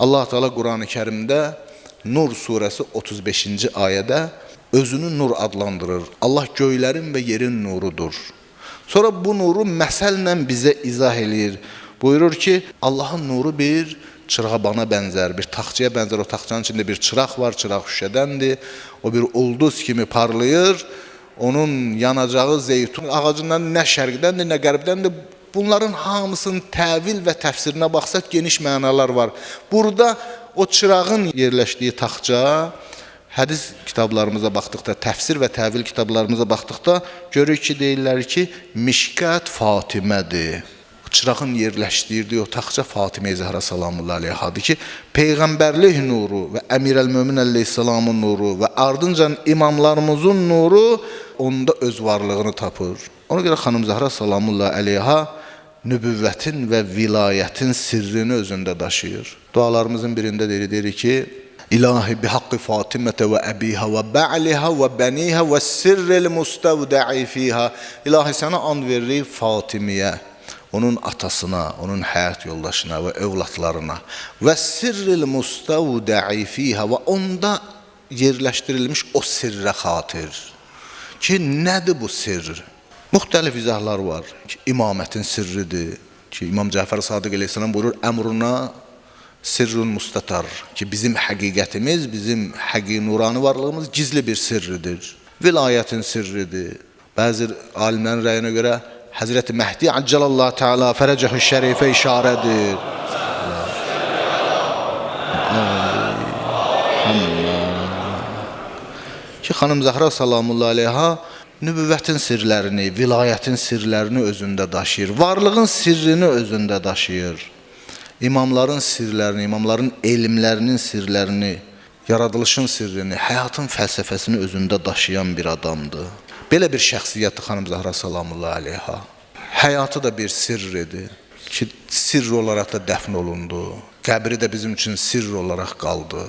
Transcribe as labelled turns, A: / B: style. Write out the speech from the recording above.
A: Allah Teala Kur'an-ı Kerimdə Nur surəsi 35-ci ayədə özünü nur adlandırır. Allah göylərin və yerin nurudur. Sonra bu nuru məsəllə bizə izah eləyir. Buyurur ki, Allahın nuru bir çırağbana bənzər, bir taxçaya bənzər. O taxçanın içində bir çıraq var, çıraq şüşədəndir. O bir ulduz kimi parlayır. Onun yanacağı zeytun ağacından nə şərqdəndir, nə qərbdəndir. Bunların hamısının təvil və təfsirinə baxsaq geniş mənalar var. Burada o çırağın yerləşdiyi taxça, hədis kitablarımıza baxdıqda, təfsir və təvil kitablarımıza baxdıqda görürük ki, deyirlər ki, Mişkət Fatimədir. Çırağın yerləşdirdiyi o taxça Fatimə-i Zəhra salamullahi aleyhadır ki, Peyğəmbərlik nuru və Əmirəl-Mömin əleyhissalamın nuru və ardınca imamlarımızın nuru onda öz varlığını tapır. Ona görə xanım Zəhra salamullahi aleyha nübüvvətin və vilayətin sirrini özündə daşıyır. Dualarımızın birində deyir ki, İlahi bihaqqi Fatimətə və əbiha və bə'liha və bənihə və sirril müstəvdə'i fiha. İlahi sənə and veririk Fatimiyə, onun atasına, onun həyat yoldaşına və övladlarına və sirril müstəvdə'i fiha və onda yerləşdirilmiş o sirrə xatir ki, nədir bu sirr? Müxtəlif izahlar var ki, imamətin sirridir ki, İmam Cəfər Sadiq əleyhissalam buyurur, əmruna sirrun mustatar ki, bizim həqiqətimiz, bizim həqiqi nurani varlığımız gizli bir sirridir. Vilayətin sirridir. Bəzi alimlərin rəyinə görə Həzrəti Məhdi Accalallahu Teala fərəcəhü şərifə işarədir. Ki, xanım Zəhra salamullahi aleyha nübüvvətin sirlərini, vilayətin sirlərini özündə daşıyır. Varlığın sirrini özündə daşıyır. İmamların sirlərini, imamların elmlərinin sirlərini, yaradılışın sirrini, həyatın fəlsəfəsini özündə daşıyan bir adamdır. Belə bir şəxsiyyətdir xanım Zəhra salamullahi aleyha. Həyatı da bir sirridir ki, sirr olaraq da dəfn olundu. Qəbri də bizim üçün sirr olaraq qaldı.